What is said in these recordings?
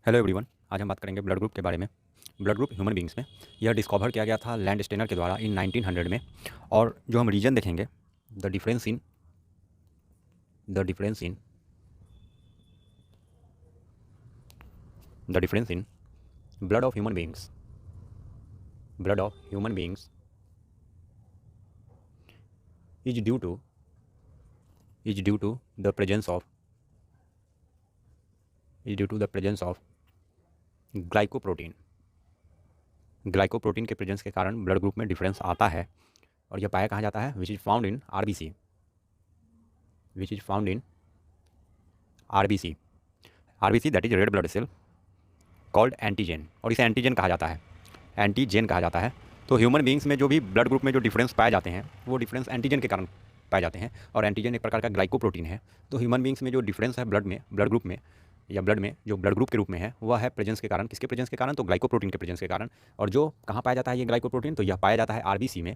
Hello everyone. आज हम बात करेंगे ब्लड ग्रुप के बारे में। ब्लड ग्रुप ह्यूमन बींग्स में यह डिस्कवर किया गया था लैंड स्टेनर के द्वारा इन 1900 में। और जो हम रीजन देखेंगे, the difference in the difference in the difference in blood of human beings blood of human beings is due to the presence of glycoprotein. Glycoprotein के प्रेजेंस के कारण ब्लड ग्रुप में डिफरेंस आता है। और यह पाया कहाँ जाता है? Which is found in RBC. Which is found in RBC. RBC that is red blood cell called antigen, और इसे एंटीजन कहा जाता है। एंटीजन कहा जाता है। तो ह्यूमन बींग्स में जो भी ब्लड ग्रुप में जो डिफरेंस पाए जाते हैं वो डिफरेंस एंटीजन के कारण पाए जाते हैं। और एंटीजन एक प्रकार का ग्लाइकोप्रोटीन है। तो ह्यूमन बींग्स में जो डिफरेंस है ब्लड ग्रुप में या ब्लड में जो ब्लड ग्रुप के रूप में है वह है प्रेजेंस के कारण। किसके प्रेजेंस के कारण? तो ग्लाइकोप्रोटीन के प्रेजेंस के कारण। और जो कहाँ पाया जाता है ये ग्लाइकोप्रोटीन? तो यह पाया जाता है आरबीसी में,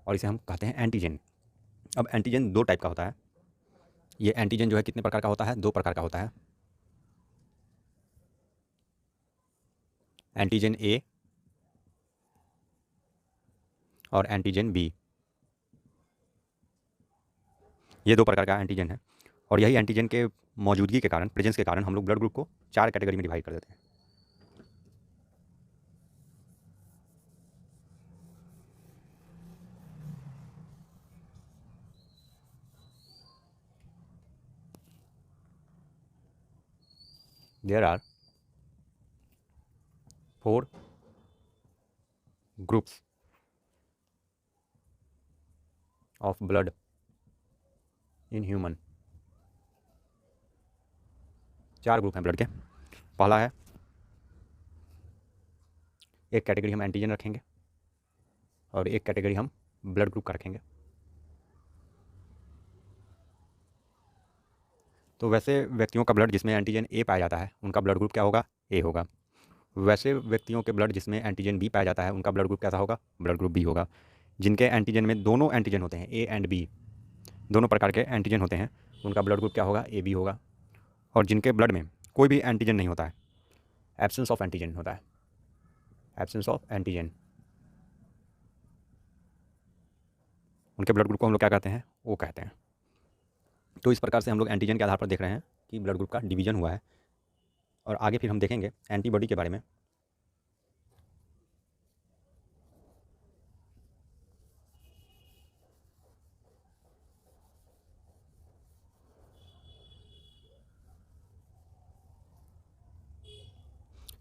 और इसे हम कहते हैं एंटीजन। अब एंटीजन दो टाइप का होता है। ये एंटीजन जो है कितने प्रकार का होता है? दो प्रकार का होता है। एंटीजन ए और एंटीजन बी, ये दो प्रकार का एंटीजन है। और यही एंटीजन के मौजूदगी के कारण, प्रेजेंस के कारण, हम लोग ब्लड ग्रुप को चार कैटेगरी में डिवाइड कर देते हैं। There are 4 groups of blood in human. चार ग्रुप हैं ब्लड के। पहला है, एक कैटेगरी हम एंटीजन रखेंगे और एक कैटेगरी हम ब्लड ग्रुप का रखेंगे। तो वैसे व्यक्तियों का ब्लड जिसमें एंटीजन ए पाया जाता है उनका ब्लड ग्रुप क्या होगा? ए होगा। वैसे व्यक्तियों के ब्लड जिसमें एंटीजन बी पाया जाता है उनका ब्लड ग्रुप कैसा होगा? ब्लड ग्रुप बी होगा। जिनके एंटीजन में दोनों एंटीजन होते हैं, ए एंड बी, दोनों प्रकार के एंटीजन होते हैं, उनका ब्लड ग्रुप क्या होगा? ए बी होगा। और जिनके ब्लड में कोई भी एंटीजन नहीं होता है, एब्सेंस ऑफ एंटीजन होता है, एब्सेंस ऑफ एंटीजन, उनके ब्लड ग्रुप को हम लोग क्या कहते हैं? ओ कहते हैं। तो इस प्रकार से हम लोग एंटीजन के आधार पर देख रहे हैं कि ब्लड ग्रुप का डिवीजन हुआ है। और आगे फिर हम देखेंगे एंटीबॉडी के बारे में।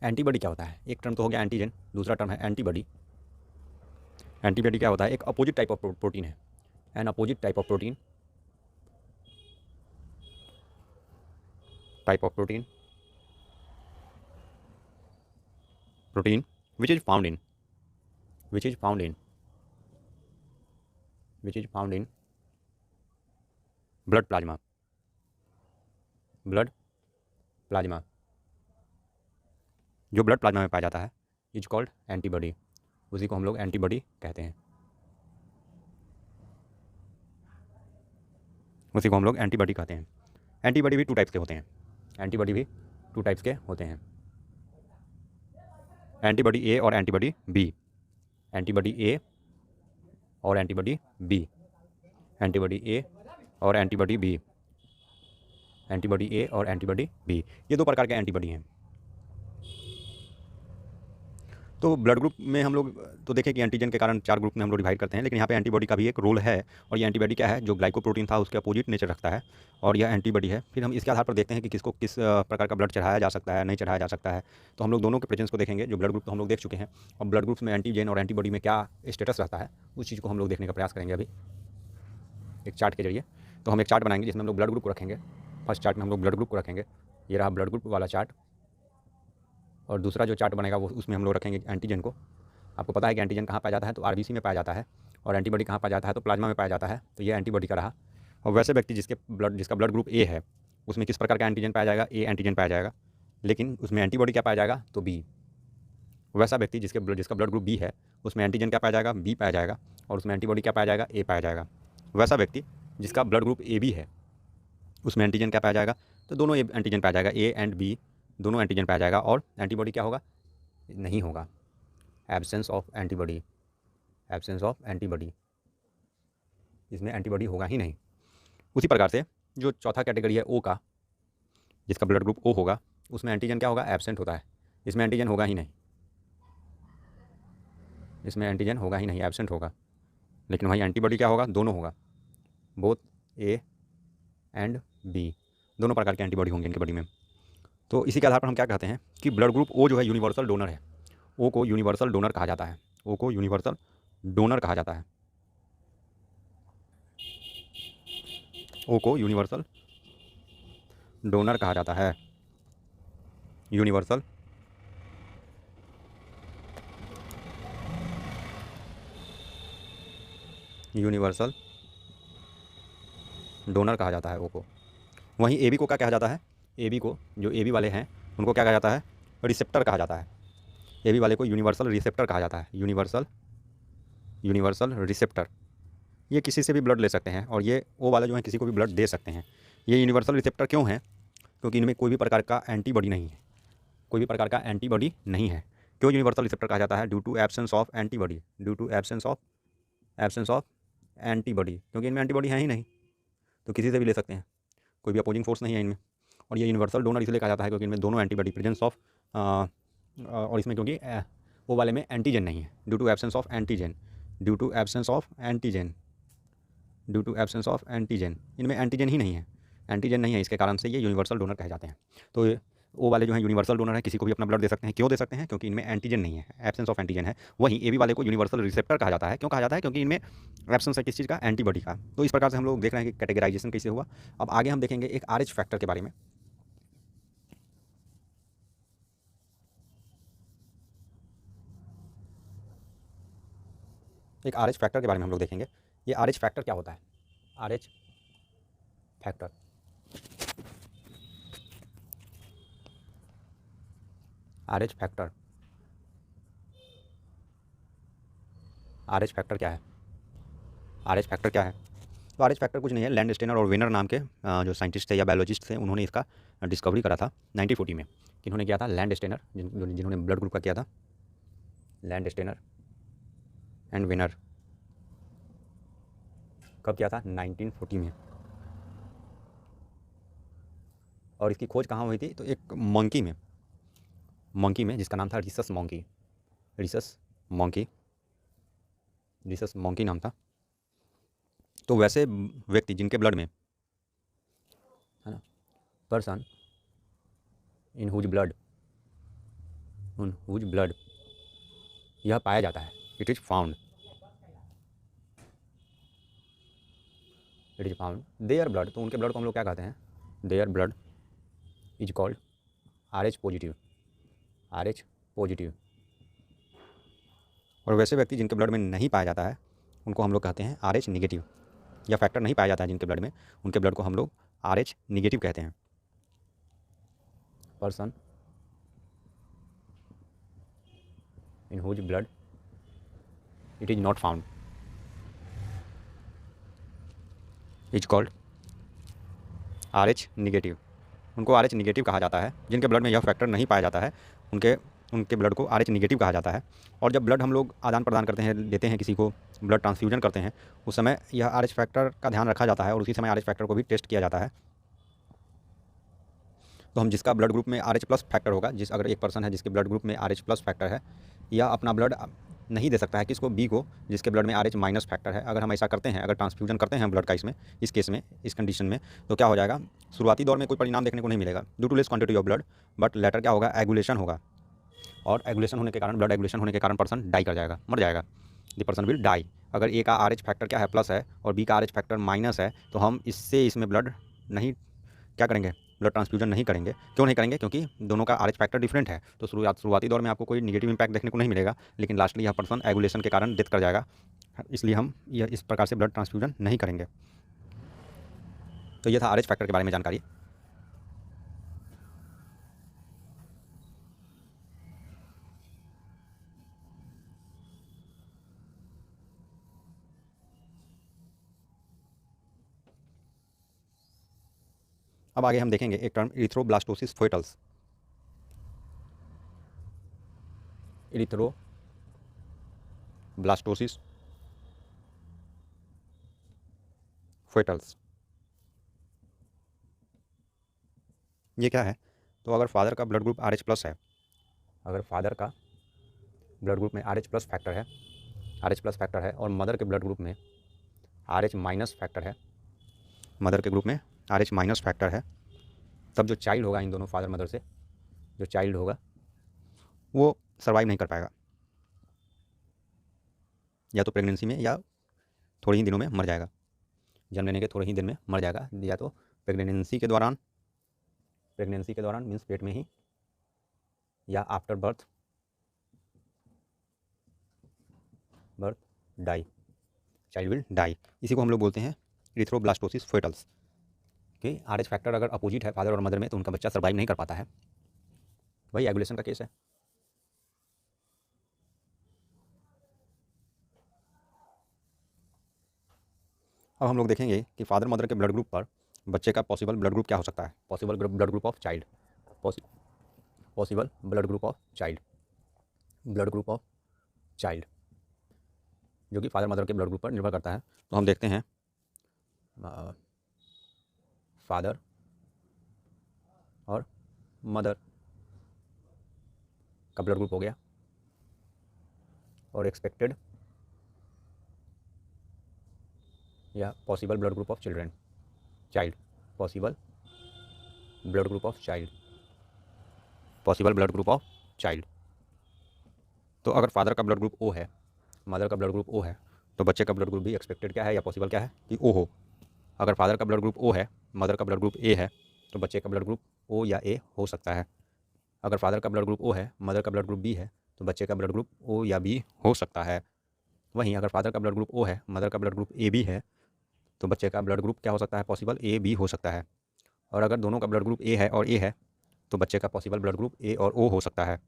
एंटीबॉडी क्या होता है? एक टर्म तो हो गया एंटीजन, दूसरा टर्म है एंटीबॉडी। एंटीबॉडी क्या होता है? एक अपोजिट टाइप ऑफ प्रोटीन है। N opposite type of protein, type of protein protein which is found in which is found in which is found in blood plasma. Blood plasma, जो blood plasma में पाया जाता है, is called antibody. उसी को हम लोग एंटीबॉडी कहते हैं। उसी को हम लोग एंटीबॉडी कहते हैं। एंटीबॉडी भी टू टाइप्स के होते हैं। एंटीबॉडी भी टू टाइप्स के होते हैं, एंटीबॉडी ए और एंटीबॉडी बी। एंटीबॉडी ए और एंटीबॉडी बी, एंटीबॉडी ए और एंटीबॉडी बी, एंटीबॉडी ए और एंटीबॉडी बी, ये दो प्रकार के एंटीबॉडी हैं। तो ब्लड ग्रुप में हम लोग तो देखें कि एंटीजन के कारण चार ग्रुप में हम लोग डिवाइड करते हैं, लेकिन यहाँ पे एंटीबॉडी का भी एक रोल है। और ये एंटीबॉडी क्या है? जो ग्लाइकोप्रोटीन था उसके अपोजिट नेचर रखता है, और यह एंटीबॉडी है। फिर हम इसके आधार पर देखते हैं कि किसको किस प्रकार का ब्लड चढ़ाया जा सकता है, नहीं चढ़ाया जा सकता है। तो हम लोग दोनों के प्रेजेंस को देखेंगे। जो ब्लड ग्रुप तो हम लोग देख चुके हैं, और ब्लड ग्रुप्स में एंटीजन और एंटीबॉडी में क्या स्टेटस रहता है उस चीज़ को हम लोग देखने का प्रयास करेंगे अभी एक चार्ट के जरिए। तो हम एक चार्ट बनाएंगे जिसमें हम लोग ब्लड ग्रुप को रखेंगे। फर्स्ट चार्ट में हम लोग ब्लड ग्रुप को रखेंगे, ये रहा ब्लड ग्रुप वाला चार्ट। और दूसरा जो चार्ट बनेगा वो उसमें हम लोग रखेंगे एंटीजन को। आपको पता है कि एंटीजन कहाँ पाया जाता है? तो आरबीसी में पाया जाता है। और एंटीबॉडी कहाँ पाया जाता है? तो प्लाज्मा में पाया जाता है। तो ये एंटीबॉडी का रहा। और वैसे व्यक्ति जिसका ब्लड ग्रुप ए है उसमें किस प्रकार का एंटीजन पाया जाएगा? ए एंटीजन पाया जाएगा, लेकिन उसमें एंटीबॉडी क्या पाया जाएगा? तो बी। वैसा व्यक्ति जिसका ब्लड ग्रुप बी है उसमें एंटीजन क्या पाया जाएगा? बी पाया जाएगा, और उसमें एंटीबॉडी क्या पाया जाएगा? ए पाया जाएगा। वैसा व्यक्ति जिसका ब्लड ग्रुप ए बी है उसमें एंटीजन क्या पाया जाएगा? तो दोनों एंटीजन पाया जाएगा, ए एंड बी दोनों एंटीजन पाया जाएगा और एंटीबॉडी क्या होगा, नहीं होगा, absence of antibody, absence of antibody, इसमें एंटीबॉडी होगा ही नहीं। उसी प्रकार से जो चौथा कैटेगरी है ओ का, जिसका ब्लड ग्रुप ओ होगा, उसमें एंटीजन क्या होगा, एब्सेंट होता है, इसमें एंटीजन होगा ही नहीं, इसमें एंटीजन होगा ही नहीं, एब्सेंट होगा। लेकिन वही एंटीबॉडी क्या होगा, दोनों होगा, बोथ ए एंड बी, दोनों प्रकार के एंटीबॉडी होंगे इनके बॉडी में। तो इसी के आधार पर हम क्या कहते हैं कि ब्लड ग्रुप ओ जो है यूनिवर्सल डोनर है, ओ को यूनिवर्सल डोनर कहा जाता है, ओ को यूनिवर्सल डोनर कहा जाता है, ओ को यूनिवर्सल डोनर कहा जाता है, यूनिवर्सल यूनिवर्सल डोनर कहा जाता है ओ को। वहीं ए बी को क्या कहा जाता है, ए बी को, जो ए बी वाले हैं उनको क्या कहा जाता है, रिसेप्टर कहा जाता है, ए बी वाले को यूनिवर्सल रिसेप्टर कहा जाता है, यूनिवर्सल रिसेप्टर। ये किसी से भी ब्लड ले सकते हैं और ये ओ वाले जो हैं किसी को भी ब्लड दे सकते हैं। ये यूनिवर्सल रिसेप्टर क्यों है, क्योंकि इनमें कोई भी प्रकार का एंटीबॉडी नहीं है, कोई भी प्रकार का एंटीबॉडी नहीं है। क्यों यूनिवर्सल रिसेप्टर कहा जाता है, due to absence of antibody, due to absence of antibody, क्योंकि इनमें एंटीबॉडी है ही नहीं, तो किसी से भी ले सकते हैं, कोई भी अपोजिंग फोर्स नहीं है इनमें। और ये यूनिवर्सल डोनर इसलिए कहा जाता है क्योंकि इनमें दोनों एंटीबॉडी प्रेजेंस ऑफ, और इसमें क्योंकि वो वाले में एंटीजन नहीं है, due to absence of antigen, due to absence of antigen, due to absence of antigen, इनमें एंटीजन ही नहीं है, एंटीजन नहीं है, इसके कारण से ये यूनिवर्सल डोनर कहे जाते हैं। तो ओ वाले जो हैं यूनिवर्सल डोनर है, किसी को भी अपना ब्लड दे सकते हैं। क्यों दे सकते हैं, क्योंकि इनमें एंटीजन नहीं है, एब्सेंस ऑफ एंटीजन है। वहीं ए बी वाले को यूनिवर्सल रिसेप्टर कहा जाता है। क्यों कहा जाता है, क्योंकि इनमें एब्सेंस है किस चीज़ का, एंटीबॉडी का। तो इस प्रकार से हम लोग देख रहे हैं कि कैटेगराइजेशन कैसे हुआ। अब आगे हम देखेंगे एक RH फैक्टर के बारे में। एक RH फैक्टर के बारे में हम लोग देखेंगे। ये RH फैक्टर क्या होता है, RH factor, RH factor, RH factor क्या है, RH फैक्टर क्या है। तो RH फैक्टर कुछ नहीं है, लैंडस्टेनर और वेनर नाम के जो साइंटिस्ट थे या बायोलॉजिस्ट थे, उन्होंने इसका डिस्कवरी करा था 1940 में। किन्होंने किया था, लैंडस्टेनर, जिन्होंने ब्लड ग्रुप का किया था, लैंडस्टेनर एंड वेनर। कब किया था, 1940 में। और इसकी खोज कहाँ हुई थी, तो एक मंकी में जिसका नाम था रिसस मंकी, रिसस मंकी नाम था। तो वैसे व्यक्ति जिनके ब्लड में, है ना, पर्सन इन हुज ब्लड यह पाया जाता है, it is found their blood. तो उनके ब्लड को हम लोग क्या कहते हैं, their blood is called RH positive, RH positive. और वैसे व्यक्ति जिनके ब्लड में नहीं पाया जाता है उनको हम लोग कहते हैं RH निगेटिव, या फैक्टर नहीं पाया जाता है जिनके ब्लड में, उनके ब्लड को हम लोग RH निगेटिव कहते हैं। Person in whose blood it is not found is called RH negative. उनको RH निगेटिव कहा जाता है। जिनके ब्लड में यह फैक्टर नहीं पाया जाता है उनके ब्लड को RH निगेटिव कहा जाता है। और जब ब्लड हम लोग आदान प्रदान करते हैं, देते हैं किसी को, ब्लड ट्रांसफ्यूजन करते हैं, उस समय यह RH फैक्टर का ध्यान रखा जाता है और उसी समय RH फैक्टर को भी टेस्ट किया जाता है। तो हम जिसका ब्लड ग्रुप में RH प्लस फैक्टर होगा, अगर एक पर्सन है जिसके ब्लड ग्रुप में RH प्लस फैक्टर है, या अपना ब्लड नहीं दे सकता है किसको, बी को, जिसके ब्लड में RH माइनस फैक्टर है। अगर हम ऐसा करते हैं, अगर ट्रांसफ्यूजन करते हैं ब्लड का इस केस में, इस कंडीशन में, तो क्या हो जाएगा, शुरुआती दौर में कोई परिणाम देखने को नहीं मिलेगा due to less quantity of blood, but later क्या होगा, एगुलेशन होगा। और एगुलेशन होने के कारण, ब्लड एगुलेशन होने के कारण पर्सन डाई कर जाएगा, मर जाएगा, द पर्सन विल डाई। अगर ए का RH फैक्टर क्या है, प्लस है, और बी का RH फैक्टर माइनस है, तो हम इसमें ब्लड नहीं क्या करेंगे, ब्लड ट्रांसफ्यूजन नहीं करेंगे। क्यों नहीं करेंगे, क्योंकि दोनों का RH फैक्टर डिफरेंट है। तो शुरुआती दौर में आपको कोई निगेटिव इंपैक्ट देखने को नहीं मिलेगा, लेकिन लास्टली यह पर्सन एगुलेशन के कारण डेथ कर जाएगा। इसलिए हम यह इस प्रकार से ब्लड ट्रांसफ्यूजन नहीं करेंगे। तो यह था RH फैक्टर के बारे में जानकारी। अब आगे हम देखेंगे एक टर्म, इरिथ्रोब्लास्टोसिस फोएटल्स। इरिथ्रोब्लास्टोसिस फेटल्स। ये क्या है? तो अगर फादर का ब्लड ग्रुप RH+ है, अगर फादर का ब्लड ग्रुप में RH+ फैक्टर है, RH+ फैक्टर है और मदर के ब्लड ग्रुप में RH- फैक्टर है, मदर के ग्रुप में RH- फैक्टर है, तब जो चाइल्ड होगा इन दोनों फादर मदर से, जो चाइल्ड होगा वो सर्वाइव नहीं कर पाएगा, या तो प्रेगनेंसी में या थोड़े ही दिनों में मर जाएगा, जन्म लेने के थोड़े ही दिन में मर जाएगा, या तो प्रेगनेंसी के दौरान मीन्स पेट में ही, या after birth die, child will die. इसी को हम लोग बोलते हैं इरिथ्रोब्लास्टोसिस फेटल्स कि RH फैक्टर अगर अपोजिट है फादर और मदर में तो उनका बच्चा सर्वाइव नहीं कर पाता है। वही एगुलेशन का केस है। अब हम लोग देखेंगे कि फादर मदर के ब्लड ग्रुप पर बच्चे का पॉसिबल ब्लड ग्रुप क्या हो सकता है। Possible blood group of child, possible blood group of child, blood group of child जो कि फादर मदर के ब्लड ग्रुप पर निर्भर करता है। तो हम देखते हैं फादर और मदर का ब्लड ग्रुप हो गया और एक्सपेक्टेड या possible blood group of child, possible blood group of child, possible blood group of child. तो अगर फादर का ब्लड ग्रुप O है, मदर का ब्लड ग्रुप O है, तो बच्चे का ब्लड ग्रुप भी एक्सपेक्टेड क्या है या पॉसिबल क्या है कि O हो। अगर फादर का ब्लड ग्रुप O है, मदर का ब्लड ग्रुप A है, तो बच्चे का ब्लड ग्रुप O या A हो सकता है। अगर फादर का ब्लड ग्रुप O है, मदर का ब्लड ग्रुप B है, तो बच्चे का ब्लड ग्रुप O या B हो सकता है। वहीं अगर फादर का ब्लड ग्रुप O है, मदर का ब्लड ग्रुप AB है, तो बच्चे का ब्लड ग्रुप क्या हो सकता है? पॉसिबल AB हो सकता है। और अगर दोनों का ब्लड ग्रुप A है और A है, तो बच्चे का पॉसिबल ब्लड ग्रुप A और O हो सकता है।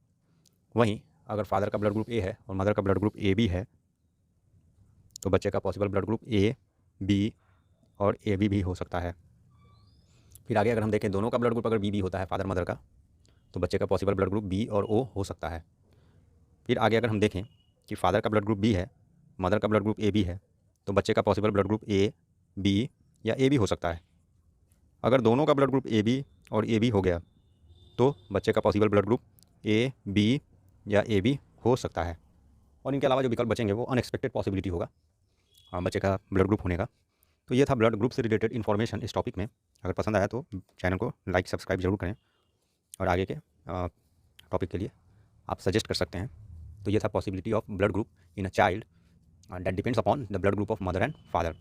वहीं अगर फादर का ब्लड ग्रुप A है और मदर का ब्लड ग्रुप AB है, तो बच्चे का possible blood group A, B और AB भी हो सकता है। फिर आगे अगर हम देखें दोनों का ब्लड ग्रुप अगर BB होता है फादर मदर का, तो बच्चे का पॉसिबल ब्लड ग्रुप B और O हो सकता है। फिर आगे अगर हम देखें कि फादर का ब्लड ग्रुप B है, मदर का ब्लड ग्रुप AB है, तो बच्चे का possible blood group A, B या AB हो सकता है। अगर दोनों का ब्लड ग्रुप AB और AB हो गया, तो बच्चे का possible blood group A, B या AB हो सकता है। और इनके अलावा जो विकल्प बचेंगे वो अनएक्सपेक्टेड पॉसिबिलिटी होगा बच्चे का ब्लड ग्रुप होने का। तो ये था ब्लड ग्रुप से रिलेटेड इन्फॉर्मेशन इस टॉपिक में। अगर पसंद आया तो चैनल को लाइक सब्सक्राइब जरूर करें और आगे के टॉपिक के लिए आप सजेस्ट कर सकते हैं। तो ये था possibility of blood group in a child that depends upon the blood group of mother and father.